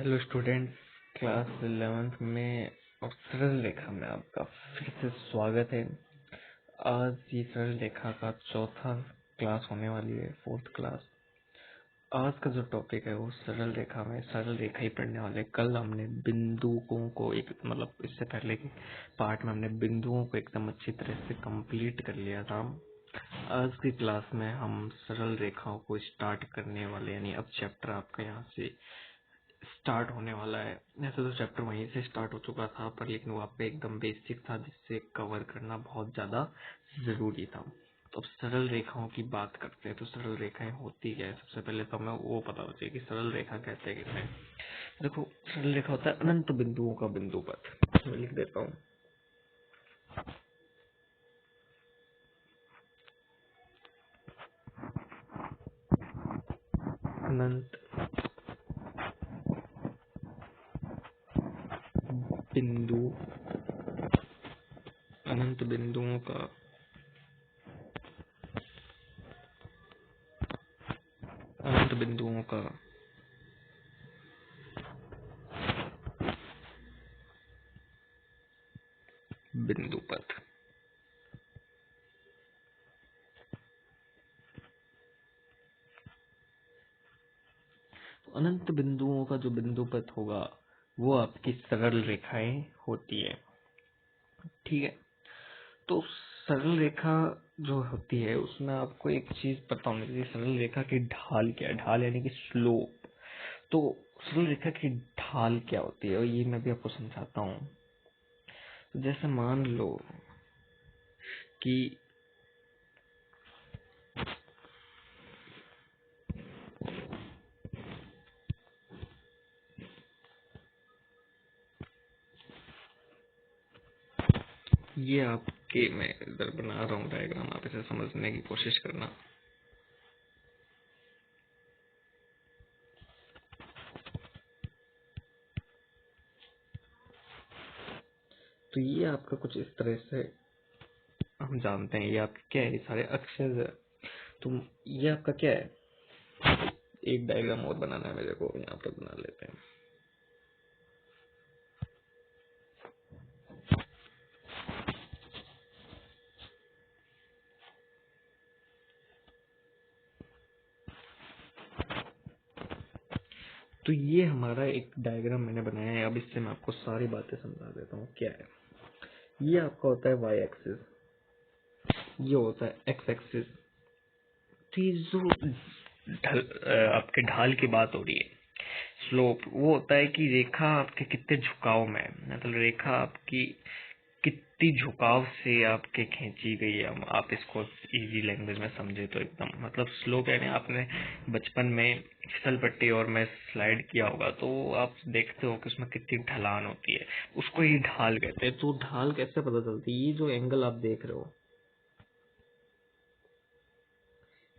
Hello students, class 11th में और सरल रेखा में आपका फिर से स्वागत है। आज ये सरल रेखा का चौथा क्लास होने वाली है, फोर्थ क्लास। आज का जो टॉपिक है वो सरल रेखा में सरल रेखा ही पढ़ने वाले। कल हमने बिंदुओं को इससे पहले के पार्ट में हमने बिंदुओं को एकदम अच्छी तरह से कंप्लीट कर लिया था। आज की क्लास में हम सरल रेखाओं को स्टार्ट करने वाले, यानी अब चैप्टर आपका यहाँ से स्टार्ट होने वाला है। ऐसे तो चैप्टर वहीं से स्टार्ट हो चुका था, पर लेकिन वो आप पे एकदम बेसिक था जिससे कवर करना बहुत ज्यादा जरूरी था। तो अब सरल रेखाओं की बात करते हैं। तो सरल रेखाएं होती क्या है? सबसे पहले तो हमें वो पता होना चाहिए कि सरल रेखा कहते हैं किसे। देखो, सरल रेखा होता है अनंत बिंदुओं का बिंदु पथ। मैं लिख देता हूँ, अनंत बिंदु, अनंत बिंदुओं का अनंत बिंदुओं का बिंदु पथ। तो अनंत बिंदुओं का जो बिंदु पथ होगा वो आपकी सरल रेखाएं होती है। ठीक है। तो सरल रेखा जो होती है उसमें आपको एक चीज पता होनी चाहिए, सरल रेखा की ढाल क्या है। ढाल यानी कि स्लोप। तो सरल रेखा की ढाल क्या होती है और ये मैं भी आपको समझाता हूँ। तो जैसे मान लो कि ये आपके, मैं इधर बना रहा हूँ डायग्राम, आप इसे समझने की कोशिश करना। तो ये आपका कुछ इस तरह से हम जानते हैं, ये आपके क्या है, ये सारे अक्षर है। तो ये आपका क्या है, एक डायग्राम और बनाना है मेरे को, यहाँ पर बना लेते हैं। तो ये हमारा एक डायग्राम मैंने बनाया है। अब इससे मैं आपको सारी बातें समझा देता हूँ क्या है। ये आपका होता है वाई एक्सिस, ये होता है एक्स एक्सिस। तो ये जो आपके ढाल की बात हो रही है, स्लोप, वो होता है कि रेखा आपके कितने झुकाव में है, मतलब रेखा आपकी कितनी झुकाव से आपके खींची गई है। आप इसको इजी लैंग्वेज में समझे तो एकदम, मतलब स्लोप यानी आपने बचपन में फिसल पट्टी और में स्लाइड किया होगा तो आप देखते हो कि उसमें कितनी ढलान होती है, उसको ही ढाल कहते हैं। तो ढाल कैसे पता चलती है? ये जो एंगल आप देख रहे हो,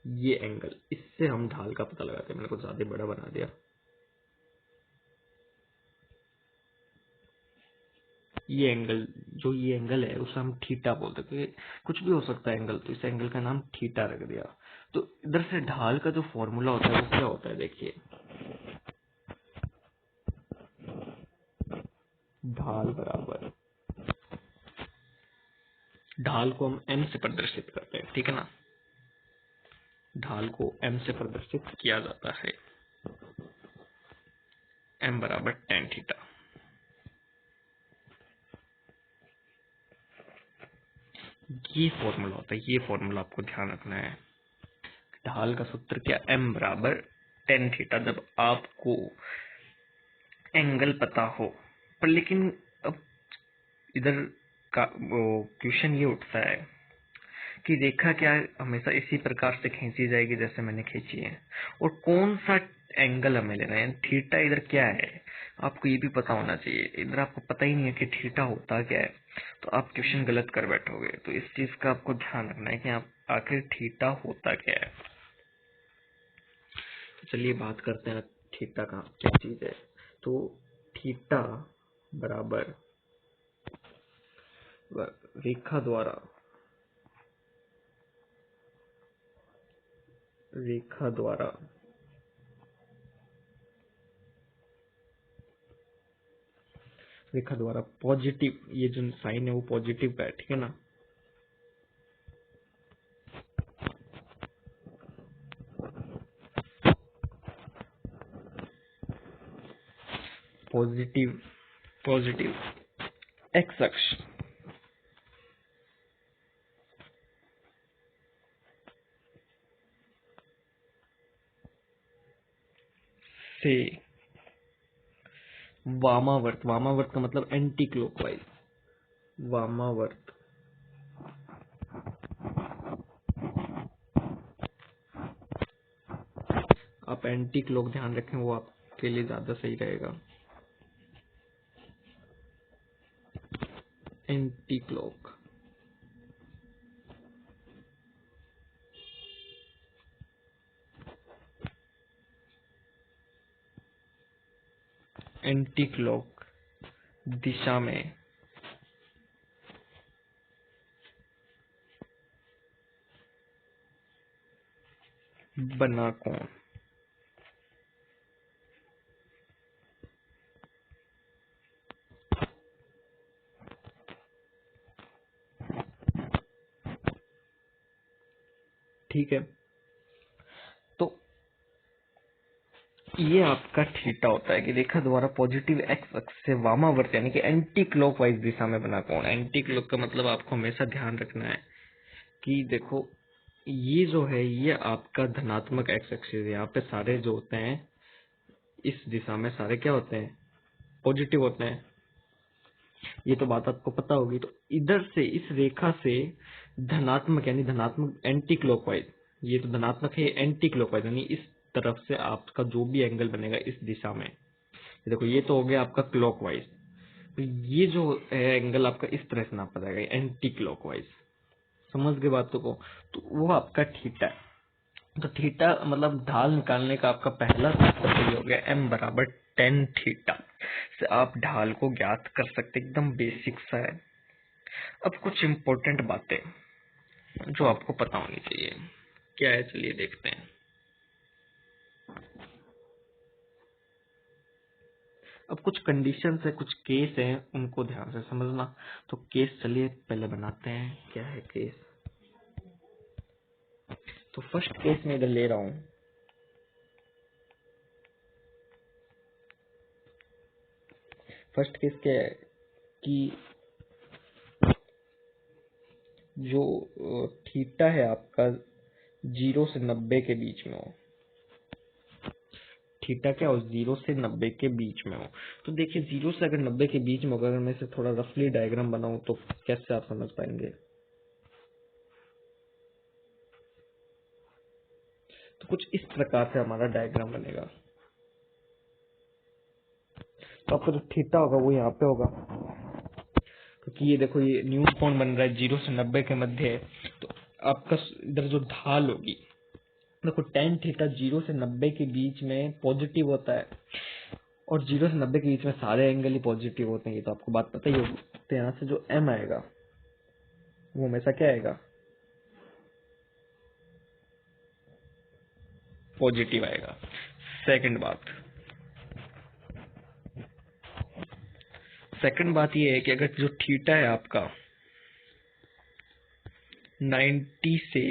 ये एंगल, इससे हम ढाल का पता लगाते हैं। मैंने कुछ ज्यादा बड़ा बना दिया। ये एंगल, जो ये एंगल है उसे हम थीटा बोलते हैं, क्योंकि कुछ भी हो सकता है एंगल, तो इस एंगल का नाम थीटा रख दिया। तो इधर से ढाल का जो फॉर्मूला होता है वो क्या होता है, देखिए, ढाल बराबर, ढाल को हम एम से प्रदर्शित करते हैं, ठीक है ना। ढाल को एम से प्रदर्शित किया जाता है, एम बराबर टेन थीटा। ये फॉर्मूला होता है, ये फॉर्मूला आपको ध्यान रखना है। ढाल का सूत्र क्या, एम बराबर टेन थीटा, जब आपको एंगल पता हो। पर लेकिन अब इधर का वो क्वेश्चन ये उठता है कि रेखा क्या हमेशा इसी प्रकार से खींची जाएगी जैसे मैंने खींची है, और कौन सा एंगल हमें लेना है, थीटा इधर क्या है आपको ये भी पता होना चाहिए। इधर आपको पता ही नहीं है कि थीटा होता क्या है, तो आप क्वेश्चन गलत कर बैठोगे। तो इस चीज का आपको ध्यान रखना है कि आप आखिर थीटा होता क्या है। तो चलिए बात करते हैं थीटा का क्या चीज है। तो थीटा बराबर रेखा द्वारा, रेखा द्वारा रेखा द्वारा पॉजिटिव, ये जो साइन है वो पॉजिटिव का है, ठीक है ना। पॉजिटिव पॉजिटिव एक्स अक्ष से वामावर्त, वामावर्त का मतलब एंटी क्लॉकवाइज, वामावर्त आप एंटी क्लॉक ध्यान रखें, वो आपके लिए ज्यादा सही रहेगा। एंटी क्लॉक, एंटी क्लॉक दिशा में बना कोण, ठीक है। तो ये आपका थीटा होता है कि रेखा द्वारा पॉजिटिव एक्स अक्ष से वामावर्त यानी कि एंटी क्लॉकवाइज दिशा में बना कोण। एंटी क्लॉक का मतलब आपको हमेशा ध्यान रखना है कि देखो ये जो है ये आपका धनात्मक एक्स एक्सिस है, यहाँ पे सारे जो होते हैं इस दिशा में सारे क्या होते हैं, पॉजिटिव होते हैं, ये तो बात आपको पता होगी। तो इधर से इस रेखा से धनात्मक यानी धनात्मक एंटी क्लॉकवाइज, ये तो धनात्मक है, एंटी क्लॉकवाइज यानी इस तरफ से आपका जो भी एंगल बनेगा इस दिशा में, देखो ये तो हो गया आपका क्लॉकवाइज, तो ये जो एंगल आपका इस तरह से नापा जाएगा एंटी क्लॉकवाइज, समझ गए बातों को। तो वो आपका थीटा है। तो थीटा मतलब ढाल निकालने का आपका पहला सूत्र तो ये हो गया m बराबर टेन थीटा से आप ढाल को ज्ञात कर सकते, एकदम बेसिक सा है। अब कुछ इम्पोर्टेंट बातें जो आपको पता होनी चाहिए क्या है, चलिए देखते हैं। अब कुछ कंडीशन है, कुछ केस है, उनको ध्यान से समझना। तो केस चलिए पहले बनाते हैं, क्या है केस। तो फर्स्ट केस में इधर ले रहा हूं, फर्स्ट केस क्या है कि जो थीटा है आपका 0 से 90 के बीच में हो, थीटा क्या हो 0 से 90 के बीच में हो। तो देखिए 0 से अगर 90 के बीच में होगा, अगर मैं इसे थोड़ा रफली डायग्राम बनाऊं तो कैसे आप समझ पाएंगे। तो कुछ इस प्रकार से हमारा डायग्राम बनेगा। तो आपका जो थीटा होगा वो यहाँ पे होगा, क्योंकि ये देखो ये न्यून कोण बन रहा है 0 से 90 के मध्य है। तो आपका इधर जो ढाल होगी, देखो टेन थीटा 0 से 90 के बीच में पॉजिटिव होता है, और 0 से 90 के बीच में सारे एंगल ही पॉजिटिव होते हैं, ये तो आपको बात पता ही होगी। तो यहाँ से जो m आएगा वो हमेशा क्या आएगा, पॉजिटिव आएगा। सेकंड बात ये है कि अगर जो थीटा है आपका 90 से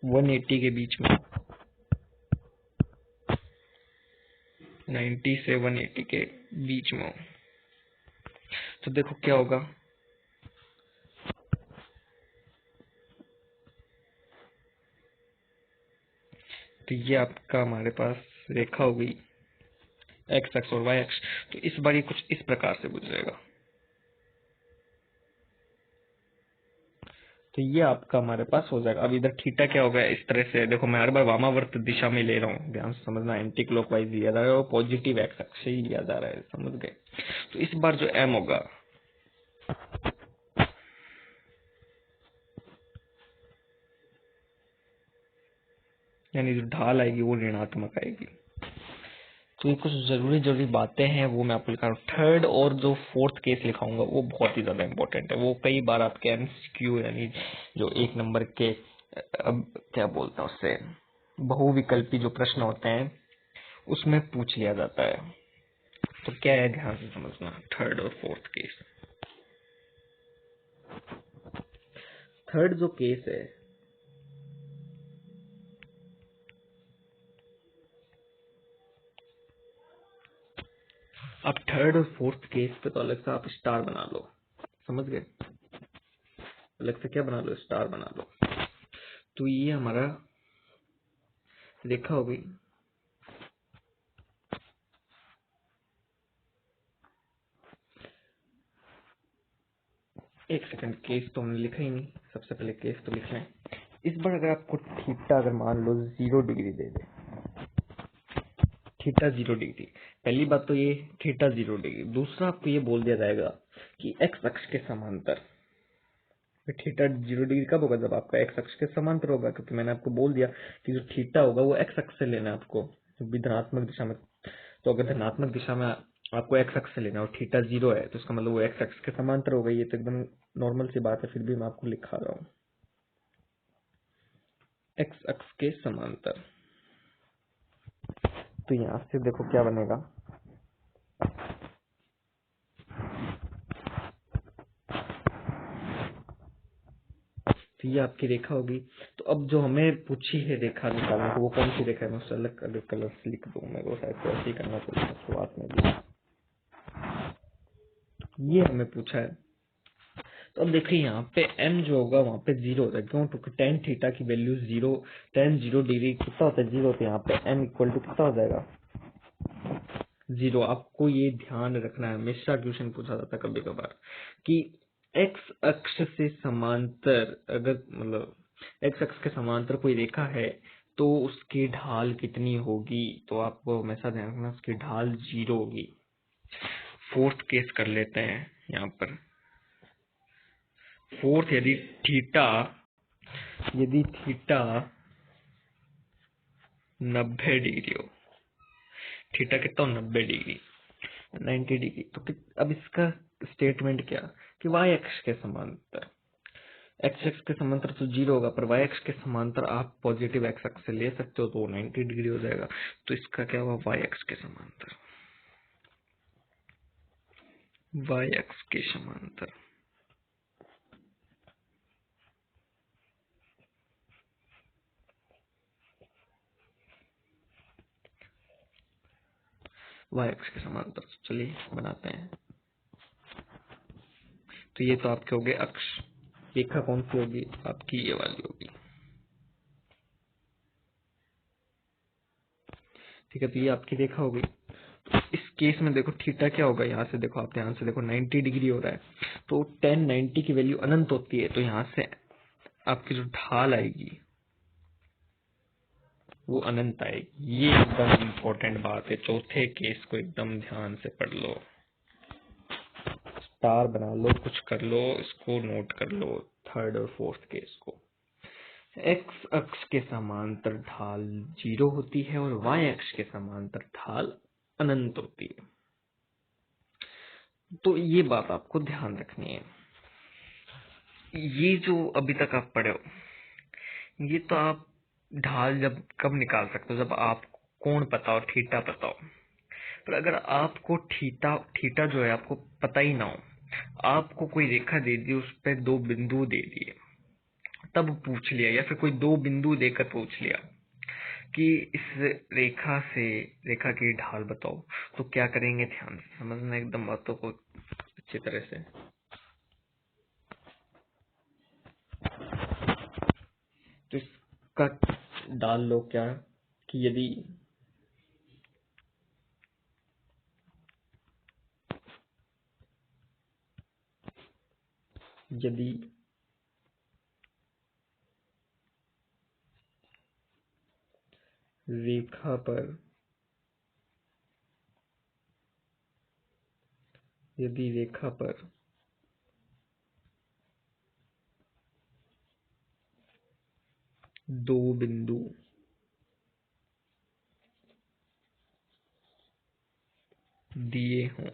180 के बीच में, 90 से 180 के बीच में हो, तो देखो क्या होगा, तो ये आपका हमारे पास रेखा हो गई एक्स अक्ष और वाई अक्ष। तो इस बार ये कुछ इस प्रकार से गुजरेगा। तो ये आपका हमारे पास हो जाएगा। अब इधर थीटा क्या होगा, इस तरह से देखो मैं हर बार वामावर्त दिशा में ले रहा हूँ, ध्यान से समझना, एंटी क्लॉकवाइज लिया जा रहा है और पॉजिटिव एक्स अक्ष ही लिया जा रहा है, समझ गए। तो इस बार जो m होगा यानी जो ढाल आएगी वो ऋणात्मक आएगी। तो ये कुछ जरूरी बातें हैं वो मैं आपको लिखा रहा हूँ। थर्ड और जो फोर्थ केस लिखाऊंगा वो बहुत ही ज्यादा इंपॉर्टेंट है, वो कई बार आपके एमसीक्यू यानी जो एक नंबर के अब क्या बोलता है उससे बहुविकल्पी जो प्रश्न होते हैं उसमें पूछ लिया जाता है। तो क्या है, ध्यान से समझना। थर्ड और फोर्थ केस। थर्ड जो केस है, अब थर्ड और फोर्थ केस पे तो अलग से आप स्टार बना लो, समझ गए? अलग से क्या बना लो, स्टार बना लो। तो ये हमारा रेखा हो गई। एक सेकंड, केस तो हमने लिखा ही नहीं, सबसे पहले केस तो लिख लें। इस बार अगर आपको थीटा अगर मान लो 0 डिग्री दे दे, थीटा 0 डिग्री, पहली बात तो ये थीटा 0 डिग्री। दूसरा आपको ये बोल दिया जाएगा कि एक्स अक्ष के समांतर। थीटा 0 डिग्री कब होगा, जब आपका एक्स अक्ष के समांतर होगा, क्योंकि मैंने आपको बोल दिया कि जो थीटा होगा वो एक्स अक्ष से लेना है आपको, भी धनात्मक दिशा में। तो अगर धनात्मक दिशा में आपको एक्स अक्ष से लेना है और थीटा 0 है, तो इसका मतलब वो एक्स अक्ष के समांतर होगा। ये तो एकदम नॉर्मल सी बात है, फिर भी मैं आपको लिखा रहा हूँ, एक्स अक्ष के समांतर। तो यहाँ से देखो क्या बनेगा, तो ये आपकी रेखा होगी। तो अब जो हमें पूछी है रेखा निकालने को, वो कौन सी रेखा है? मैं उससे अलग अलग कलर से लिख दूं, मेरे को शायद ऐसे ही करना चाहिए शुरुआत में भी। ये हमें पूछा है। तो अब देखिए यहाँ पे m जो होगा वहां पे 0 होता है, क्यों? क्योंकि टेन थीटा की वैल्यू 0, टेन 0 डिग्री कितना होता है, 0। तो यहाँ पे m इक्वल टू कितना हो जाएगा, 0। आपको ये ध्यान रखना है, हमेशा क्वेश्चन पूछा जाता है कभी कभार कि x अक्ष से समांतर, अगर मतलब x अक्ष के समांतर कोई रेखा है तो उसकी ढाल कितनी होगी। तो आपको हमेशा ध्यान रखना उसकी ढाल 0 होगी। फोर्थ केस कर लेते हैं यहाँ पर। फोर्थ, यदि थीटा 90 डिग्री हो, थीटा कितना हो, 90 डिग्री, 90 डिग्री, तो अब इसका स्टेटमेंट क्या कि वाई अक्ष के समांतर, एक्स अक्ष के समांतर तो 0 होगा, पर वाई अक्ष के समांतर आप पॉजिटिव एक्स अक्ष से ले सकते हो, तो 90 डिग्री हो जाएगा। तो इसका क्या हुआ, वाई अक्ष के समांतर, वाई अक्ष के समांतर। वाई अक्ष के समांतर, चलिए बनाते हैं। तो ये तो आपके हो गए अक्ष। रेखा कौन सी होगी आपकी, ये वाली होगी, ठीक है। तो ये आपकी रेखा हो गई। इस केस में देखो थीटा क्या होगा, यहाँ से देखो, आप ध्यान से देखो 90 डिग्री हो रहा है, तो 1090 की वैल्यू अनंत होती है, तो यहाँ से आपकी जो ढाल आएगी वो अनंत आएगी। ये एकदम इम्पोर्टेंट बात है, चौथे केस को एकदम ध्यान से पढ़ लो, स्टार बना लो, कुछ कर लो, इसको नोट कर लो। थर्ड और फोर्थ केस को, एक्स अक्ष के समांतर ढाल 0 होती है और वाई अक्ष के समांतर ढाल अनंत होती है। तो ये बात आपको ध्यान रखनी है। ये जो अभी तक आप पढ़े हो, ये तो आप ढाल जब कब निकाल सकते हो, जब आप कोण पता हो, थीटा पता हो। पर अगर आपको थीटा थीटा जो है आपको पता ही ना हो, आपको कोई रेखा दे दी, उस पे दो बिंदु दे दिए, तब पूछ लिया, या फिर कोई दो बिंदु देकर पूछ लिया कि इस रेखा से रेखा की ढाल बताओ, तो क्या करेंगे, ध्यान से समझना एकदम बातों को अच्छी तरह से। तो इसका डाल लो क्या कि यदि रेखा पर यदि रेखा पर दो बिंदु दिए हों,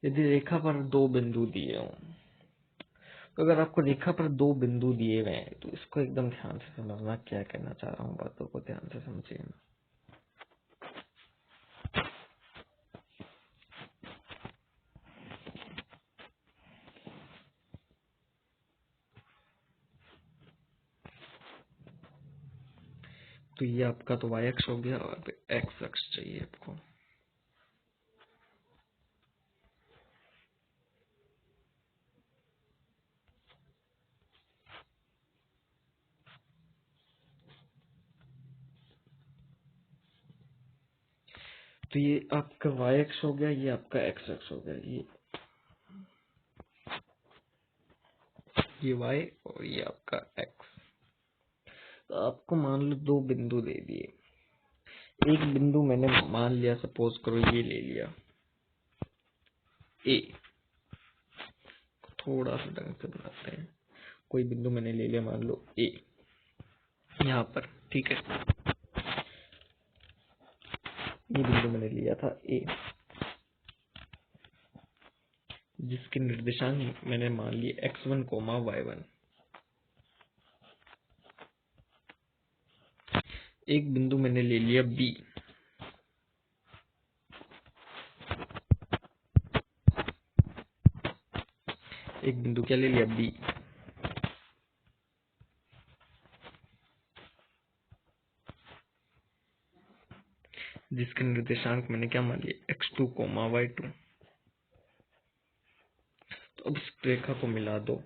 यदि रेखा पर दो बिंदु दिए हों, तो अगर आपको रेखा पर दो बिंदु दिए हुए हैं तो इसको एकदम ध्यान से समझना, क्या कहना चाह रहा हूँ, बातों को ध्यान से समझिए। तो ये आपका तो y अक्ष हो गया और x अक्ष चाहिए आपको। तो ये आपका y अक्ष हो गया, ये आपका x अक्ष हो गया, ये y और ये आपका x। तो आपको मान लो दो बिंदु दे दिए। एक बिंदु मैंने मान लिया, सपोज करो ये ले लिया A। थोड़ा सा ढंग से बनाते हैं। कोई बिंदु मैंने ले लिया, मान लो A यहाँ पर, ठीक है। ये बिंदु मैंने लिया था A, जिसके निर्देशांक मैंने मान लिए x1, y1। एक बिंदु मैंने ले लिया B, एक बिंदु क्या ले लिया B, जिसके निर्देशांक मैंने क्या मान लिए x2, y2। तो अब इस रेखा को मिला दो।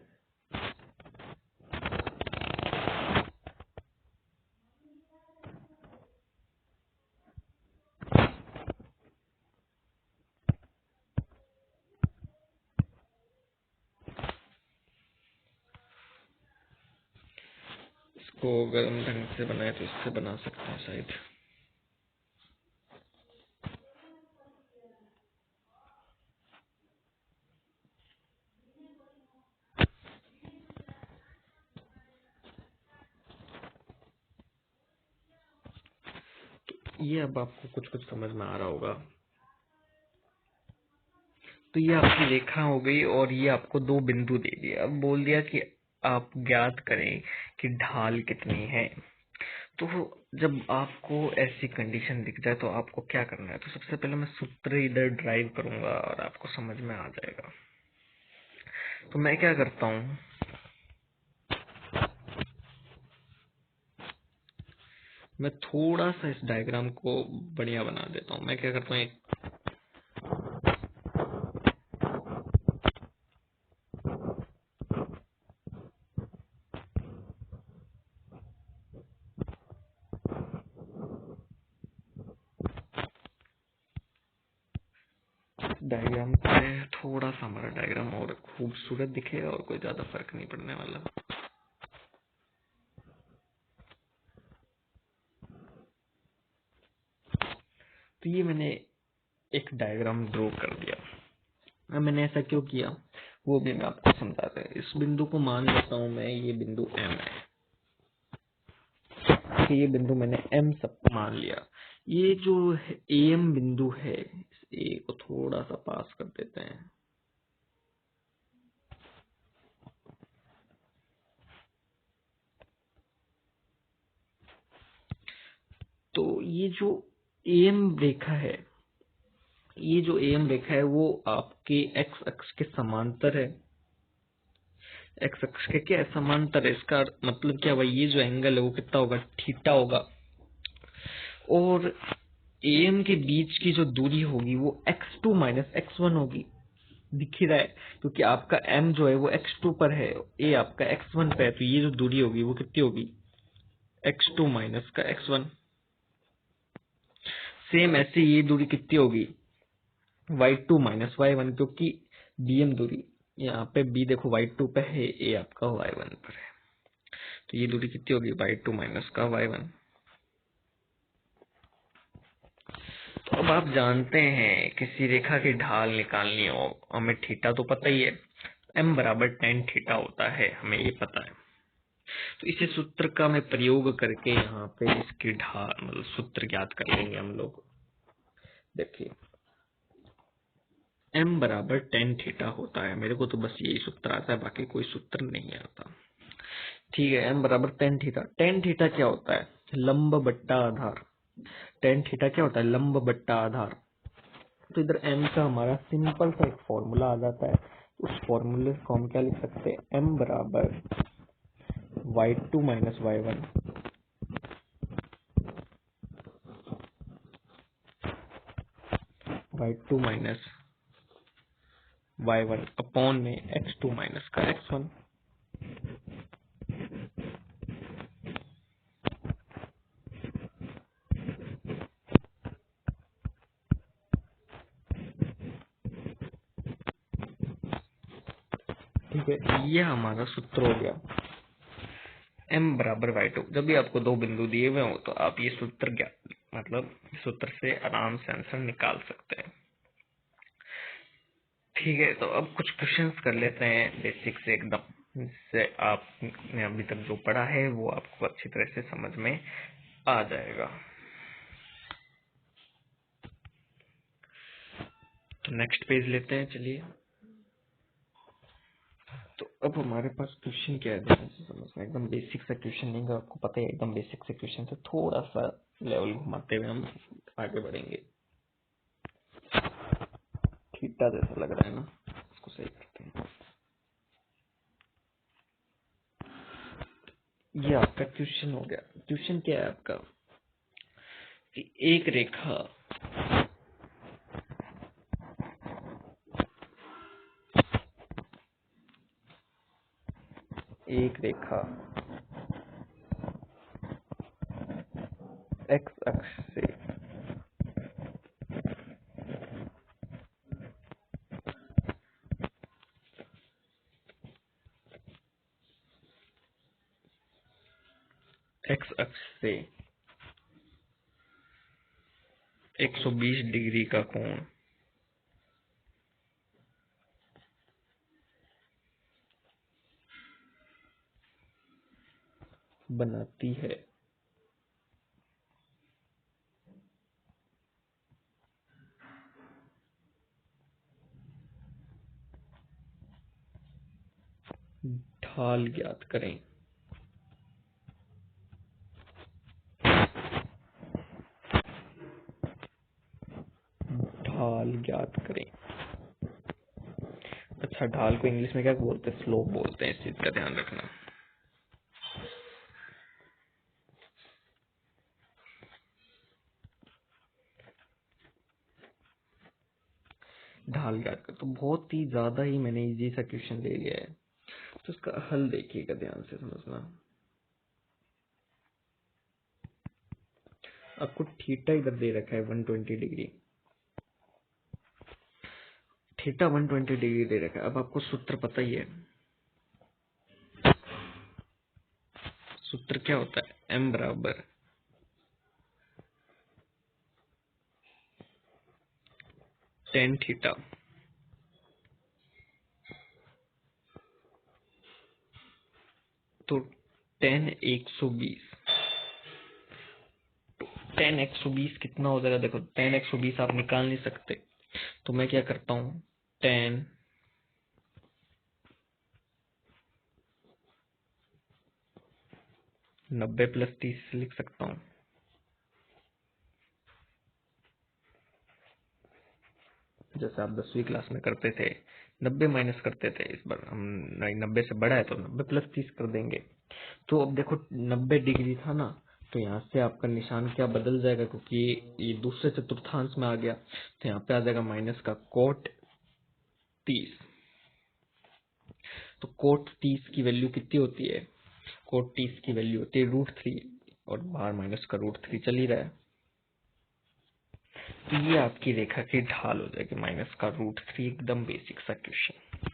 इसको अगर हम ढंग से बनाए तो इससे बना सकते हैं शायद। ये अब आपको कुछ कुछ समझ में आ रहा होगा। तो ये आपकी रेखा हो गई और ये आपको दो बिंदु दे दिया। अब बोल दिया कि आप ज्ञात करें कि ढाल कितनी है। तो जब आपको ऐसी कंडीशन दिख जाए तो आपको क्या करना है? तो सबसे पहले मैं सूत्र इधर ड्राइव करूंगा और आपको समझ में आ जाएगा। तो मैं क्या करता हूँ, मैं थोड़ा सा इस डायग्राम को बढ़िया बना देता हूँ। मैं क्या करता हूँ, एक डायग्राम पे थोड़ा सा हमारा डायग्राम और खूबसूरत दिखेगा और कोई ज्यादा फर्क नहीं पड़ने वाला। तो ये मैंने एक डायग्राम ड्रॉ कर दिया। अब मैंने ऐसा क्यों किया वो भी मैं आपको समझाता हूँ। इस बिंदु को मान लेता हूँ मैं, ये बिंदु M है। कि ये बिंदु मैंने M सब मान लिया। ये जो AM बिंदु है, इस A को थोड़ा सा पास कर देते हैं। तो ये जो AM रेखा है, ये जो AM रेखा है वो आपके x अक्ष के समांतर है। x अक्ष के क्या समांतर है? इसका मतलब क्या हुआ, ये जो एंगल है वो कितना होगा, थीटा होगा। और AM के बीच की जो दूरी होगी वो x2 माइनस x1 होगी। दिख ही रहा है क्योंकि आपका M जो है वो x2 पर है, A आपका x1 पे है। तो ये जो दूरी होगी वो कितनी होगी, x2 माइनस का x1। सेम ऐसे ये दूरी कितनी होगी, y2 माइनस y1, क्योंकि BM दूरी यहाँ पे B देखो y2 पे है, A आपका y1 पर है। तो ये दूरी कितनी होगी, y2 माइनस का y1। तो अब आप जानते हैं किसी रेखा की ढाल निकालनी हो, हमें थीटा तो पता ही है, m बराबर tan थीटा होता है, हमें ये पता है। तो इसी सूत्र का मैं प्रयोग करके यहाँ पे इसकी ढाल मतलब सूत्र ज्ञात कर लेंगे हम लोग। देखिए m बराबर टेन थीटा होता है। मेरे को तो बस यही सूत्र आता है, बाकी कोई सूत्र नहीं आता। ठीक है, m बराबर टेन थीटा। टेन थीटा क्या होता है? लंब बट्टा आधार। टेन थीटा क्या होता है? लंब बट्टा आधार। तो इधर m का हमारा सिंपल सा एक फॉर्मूला आ जाता है। उस फॉर्मूले को हम क्या लिख सकते हैं? m बराबर y2 minus y1, y2 minus y1 upon में x2 माइनस का x1। ठीक है, ये हमारा सूत्र हो गया। m बराबर y2। जब भी आपको दो बिंदु दिए हुए हो तो आप ये सूत्र मतलब सूत्र से आराम से आंसर निकाल सकते हैं। ठीक है, तो अब कुछ क्वेश्चंस कर लेते हैं बेसिक से एकदम, जिससे आपने अभी तक जो पढ़ा है वो आपको अच्छी तरह से समझ में आ जाएगा। तो नेक्स्ट पेज लेते हैं, चलिए। तो अब हमारे पास क्वेश्चन क्या है, ध्यान से समझना। एकदम बेसिक सा क्वेश्चन नहीं, आपको पता है एकदम बेसिक से क्वेश्चन से थोड़ा सा लेवल घुमाते हुए हम आगे बढ़ेंगे। थीटा जैसा लग रहा है ना, इसको सही करते हैं। ये आपका क्वेश्चन हो गया। क्वेश्चन क्या है आपका कि एक रेखा एक्स अक्ष से एक्स अक्ष से 120 डिग्री का कोण बनाती है। ढाल ज्ञात करें। ढाल ज्ञात करें। अच्छा, ढाल को इंग्लिश में क्या बोलते हैं? स्लोप बोलते हैं। इस चीज का ध्यान रखना। ढाल ज्ञात कर, तो बहुत ही ज्यादा ही मैंने इजी सा क्वेश्चन ले लिया है। तो इसका हल देखिएगा, ध्यान से समझना। आपको थीटा इधर दे रखा है 120 डिग्री। थीटा 120 डिग्री दे रखा है। अब आपको सूत्र पता ही है। सूत्र क्या होता है? m बराबर टेन थीटा। तो टेन 120, टेन 120 कितना हो जाएगा? देखो, टेन 120 आप निकाल नहीं सकते, तो मैं क्या करता हूँ, टेन 90 प्लस 30 लिख सकता हूँ। जैसे आप 10वीं क्लास में करते थे, 90 माइनस करते थे। इस बार हम 90 से बड़ा है तो 90 प्लस 30 कर देंगे। तो अब देखो 90 डिग्री था ना, तो यहाँ से आपका निशान क्या बदल जाएगा, क्योंकि ये दूसरे चतुर्थांश में आ गया, तो यहाँ पे आ जाएगा माइनस का कोट 30। तो कोट 30 की वैल्यू कितनी होती है? कोट 30 की वैल्यू होती है √3, और बाहर माइनस का √3 चल ही रहा है। तो ये आपकी रेखा की ढाल हो जाएगी माइनस का √3। एकदम बेसिक सा क्वेश्चन।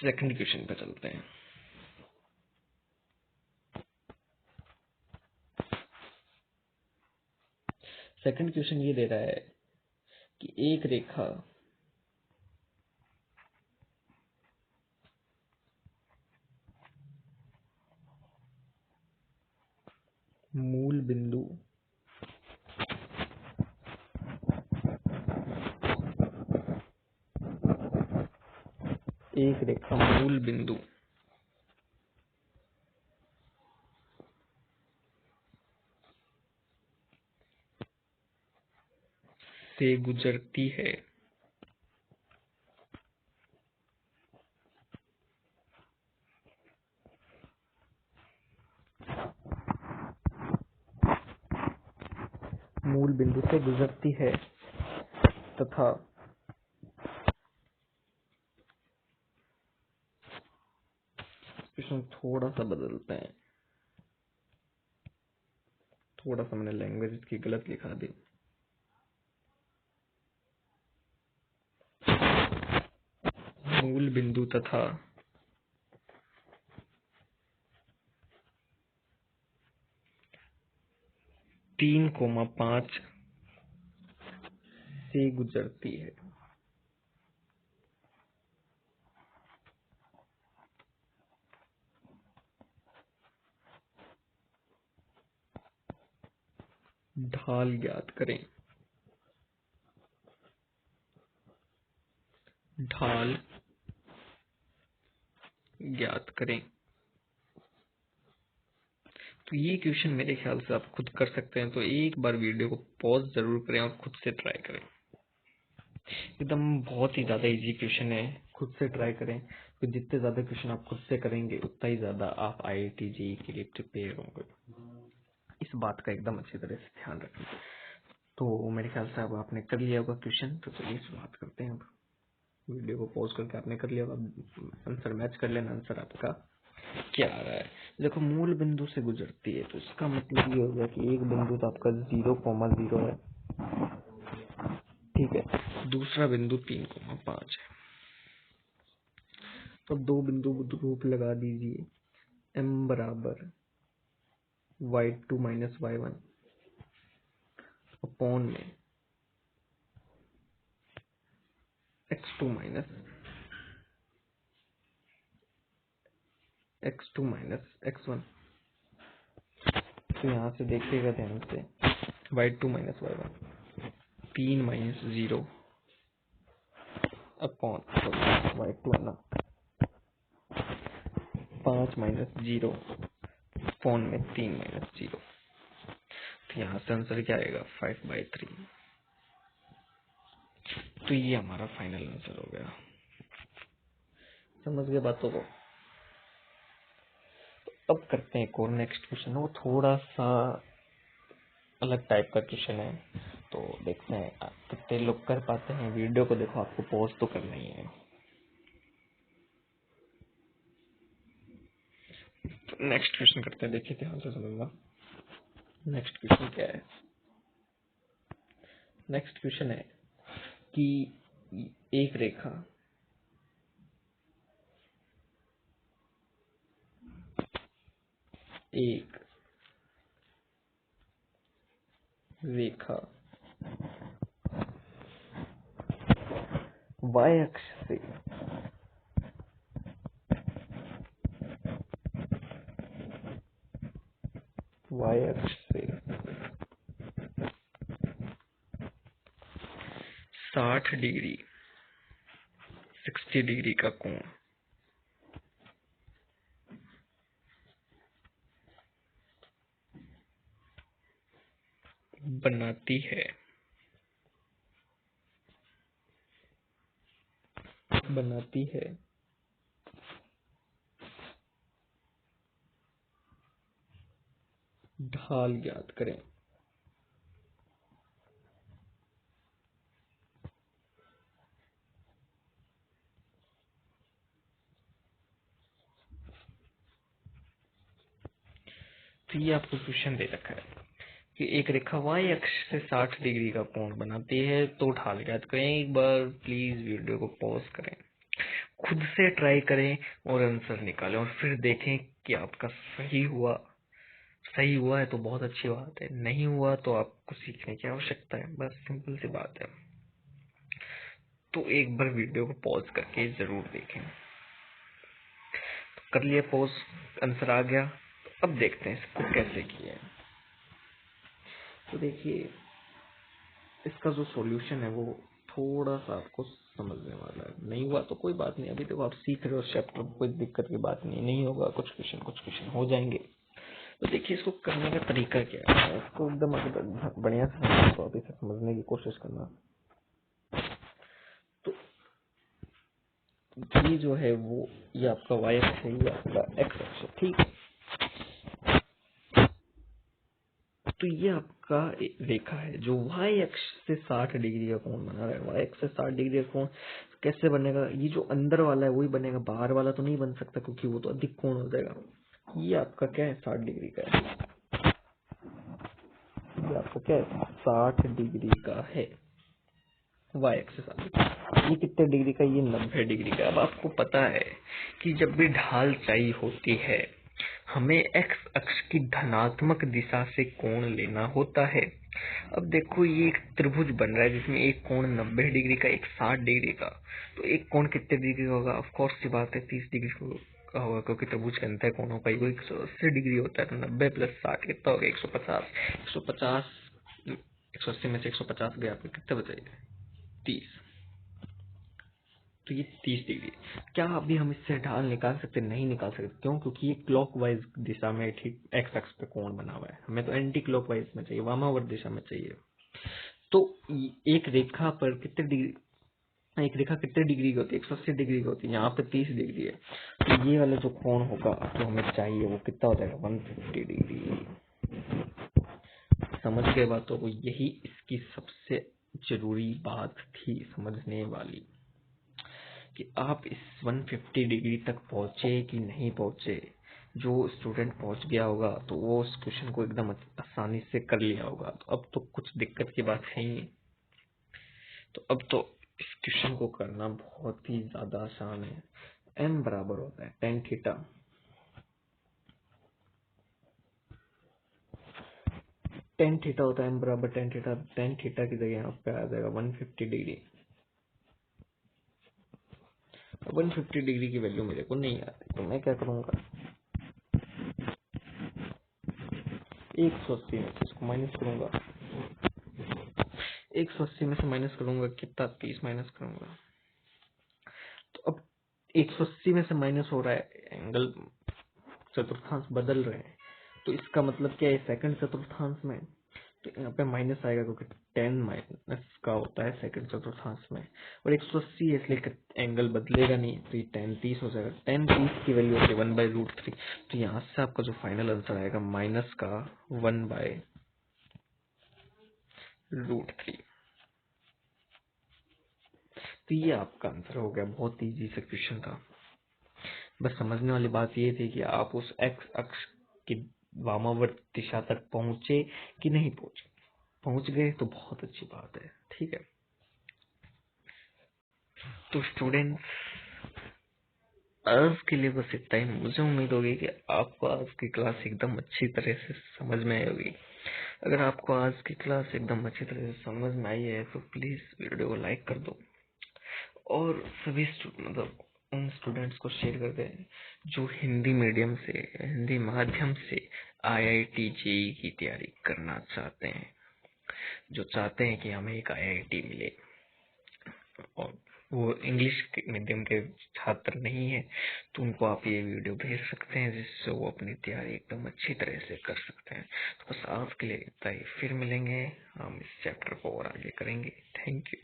सेकंड क्वेश्चन पे चलते हैं। सेकंड क्वेश्चन ये दे रहा है कि एक रेखा मूल बिंदु एक रेखा मूल बिंदु से गुजरती है। मूल बिंदु से गुजरती है तथा इसमें थोड़ा सा बदलते हैं, थोड़ा सा मैंने लैंग्वेज इसकी गलत लिखा दी। मूल बिंदु तथा 3,5 से गुजरती है। ढाल ज्ञात करें। ढाल ज्ञात करें। तो ये क्वेश्चन मेरे ख्याल से आप खुद कर सकते हैं, तो एक बार वीडियो को पॉज जरूर करें और खुद से ट्राई करें। एकदम बहुत ही ज्यादा इजी क्वेश्चन है, खुद से ट्राई करें। तो जितने ज्यादा क्वेश्चन आप खुद से करेंगे उतना ही ज्यादा आप IIT JEE के लिए प्रिपेयर होंगे। इस बात का एकदम अच्छी तरह से ध्यान रखें। तो मेरे ख्याल से अब आपने कर लिया होगा क्वेश्चन, तो चलिए शुरुआत करते हैं। अब वीडियो को पॉज करके आपने कर लिया होगा, आंसर मैच कर लेना, आंसर आपका क्या आ रहा है। देखो मूल बिंदु से गुजरती है, तो इसका मतलब ये हो गया कि एक बिंदु तो आपका 0,0 है, ठीक है। दूसरा बिंदु 3,5 है। तो दो बिंदु रूप लगा दीजिए। m बराबर y2 माइनस y1 अपॉन में x2 माइनस x1। तो यहाँ से देखिएगा ध्यान से, y2 minus y1 3 minus 0 upon y2 है ना, 5 माइनस 0 अपॉन में 3 माइनस 0। तो यहाँ से आंसर क्या आएगा 5/3। तो ये हमारा फाइनल आंसर हो गया। समझ गए बातों को। अब करते हैं एक और नेक्स्ट क्वेश्चन, वो थोड़ा सा अलग टाइप का क्वेश्चन है। तो देखते हैं आप कितने लोग कर पाते हैं। वीडियो को देखो, आपको पॉज तो करना ही है। तो नेक्स्ट क्वेश्चन करते हैं, देखिए ध्यान से समझना। नेक्स्ट क्वेश्चन क्या है। नेक्स्ट क्वेश्चन है कि एक रेखा एक रेखा y अक्ष से y अक्ष से 60 डिग्री 60 डिग्री का कोण बनाती है। बनाती है ढाल ज्ञात करें। तो ये आपको क्वेश्चन दे रखा है कि एक रेखा y अक्ष से 60 डिग्री का कोण बनाती है, तो ढाल ज्ञात करें। एक बार प्लीज वीडियो को पॉज करें, खुद से ट्राई करें और आंसर निकालें, और फिर देखें कि आपका सही हुआ। सही हुआ है तो बहुत अच्छी बात है, नहीं हुआ तो आपको सीखने की आवश्यकता है, बस सिंपल सी बात है। तो एक बार वीडियो को पॉज करके जरूर देखें। तो कर लिया पॉज, आंसर आ गया। तो अब देखते हैं इसको कैसे किया है। तो देखिए, इसका जो सॉल्यूशन है वो थोड़ा सा आपको समझने वाला है। नहीं हुआ तो कोई बात नहीं, अभी देखो आप सीख रहे हो चैप्टर, कोई दिक्कत की बात नहीं होगा, कुछ क्वेश्चन हो जाएंगे। तो देखिए इसको करने का तरीका क्या है, इसको एकदम बढ़िया से तो अभी से समझने की कोशिश करना। तो ये जो है वो ये आपका वाई अक्ष है, ये आपका एक्स अक्ष है, ठीक है। तो ये आपका रेखा है जो वाई अक्ष से 60 डिग्री का कोण बना रहा है। वाई अक्ष से 60 डिग्री का कोण कैसे बनेगा, ये जो अंदर वाला है वही बनेगा, बाहर वाला तो नहीं बन सकता क्योंकि वो तो अधिक कोण हो जाएगा। ये आपका क्या है, 60 डिग्री का है। ये आपका क्या है, 60 डिग्री का है वाई अक्ष से 60। ये कितने डिग्री का, ये 90 डिग्री का। अब आपको पता है कि जब भी ढाल चाहिए होती है हमें एक्स अक्ष की धनात्मक दिशा से कोण लेना होता है। अब देखो ये एक त्रिभुज बन रहा है जिसमें एक कोण 90 डिग्री का, एक 60 डिग्री का। तो एक कोण कितने डिग्री का होगा, ऑफ कोर्स सी बात है 30 डिग्री का होगा, क्योंकि त्रिभुज के अंतर कोणों का योग 180 डिग्री होता है। तो 90 प्लस 60 कितना होगा, 150। 180 में से 150 गया, आपके कितने बचे, 30। तो ये 30 डिग्री। क्या अभी हम इससे ढाल निकाल सकते, नहीं निकाल सकते, क्यों, क्योंकि ये क्लॉकवाइज दिशा में ठीक एक्स अक्ष पे कोण बना हुआ है। हमें तो एंटी क्लॉकवाइज में चाहिए, वामावर्त दिशा में चाहिए। तो एक रेखा पर कितने डिग्री, एक रेखा कितने डिग्री की होती है, 180 डिग्री की होती है, यहाँ पे 30 डिग्री है। तो ये वाला जो कोण होगा जो हमें चाहिए वो कितना हो जाएगा, 150 डिग्री। समझ गए बातों को, यही इसकी सबसे जरूरी बात थी समझने वाली, कि आप इस 150 डिग्री तक पहुंचे कि नहीं पहुंचे। जो स्टूडेंट पहुंच गया होगा तो वो उस क्वेश्चन को एकदम आसानी से कर लिया होगा। तो अब तो कुछ दिक्कत की बात है ही नहीं। तो अब तो इस क्वेश्चन को करना बहुत ही ज्यादा आसान है। m बराबर होता है tan थीटा, tan थीटा होता है m बराबर tan थीटा। tan थीटा की जगह यहाँ पे आ जाएगा 150 डिग्री। 150 डिग्री की वैल्यू मेरे को नहीं आती तो मैं क्या करूंगा, 180 में से इसको माइनस करूंगा। 180 में से माइनस करूंगा कितना, 30 माइनस करूंगा। तो अब 180 में से माइनस हो रहा है, एंगल चतुर्थांश बदल रहे हैं। तो इसका मतलब क्या है, सेकंड चतुर्थांश में तो यहाँ पे माइनस आएगा क्योंकि 10 माइनस का होता है सेकंड चतुर्थांश में। और 180 है इसलिए एंगल बदलेगा नहीं, तो ये 10 30 हो जाएगा। 10 30 की वैल्यू होती है 1/√3। तो यहाँ से आपका जो फाइनल आंसर आएगा माइनस का 1/√3। तो ये आपका आंसर हो गया। बहुत इजी सा क्वेश्चन था। बस समझने वाली बात ये थी कि आप उस एक्स अक्ष की वामावर्त दिशा तक पहुंचे कि नहीं पहुंचे। पहुंच गए तो बहुत अच्छी बात है, ठीक है। तो स्टूडेंट्स आज के लिए बस इतना ही। मुझे उम्मीद होगी कि आपको आज की क्लास एकदम अच्छी तरह से समझ में आई होगी। अगर आपको आज की क्लास एकदम अच्छी तरह से समझ में आई है तो प्लीज वीडियो को लाइक कर दो और सभी मतलब उन स्टूडेंट्स को शेयर कर दें जो हिंदी मीडियम से, हिंदी माध्यम से आईआईटी जेईई की तैयारी करना चाहते हैं, जो चाहते हैं कि हमें एक आईआईटी मिले और वो इंग्लिश मीडियम के छात्र नहीं है, तो उनको आप ये वीडियो भेज सकते हैं जिससे वो अपनी तैयारी एकदम अच्छी तरह से कर सकते हैं। तो बस आज के लिए इतना ही, फिर मिलेंगे, हम इस चैप्टर को और आगे करेंगे। Thank you.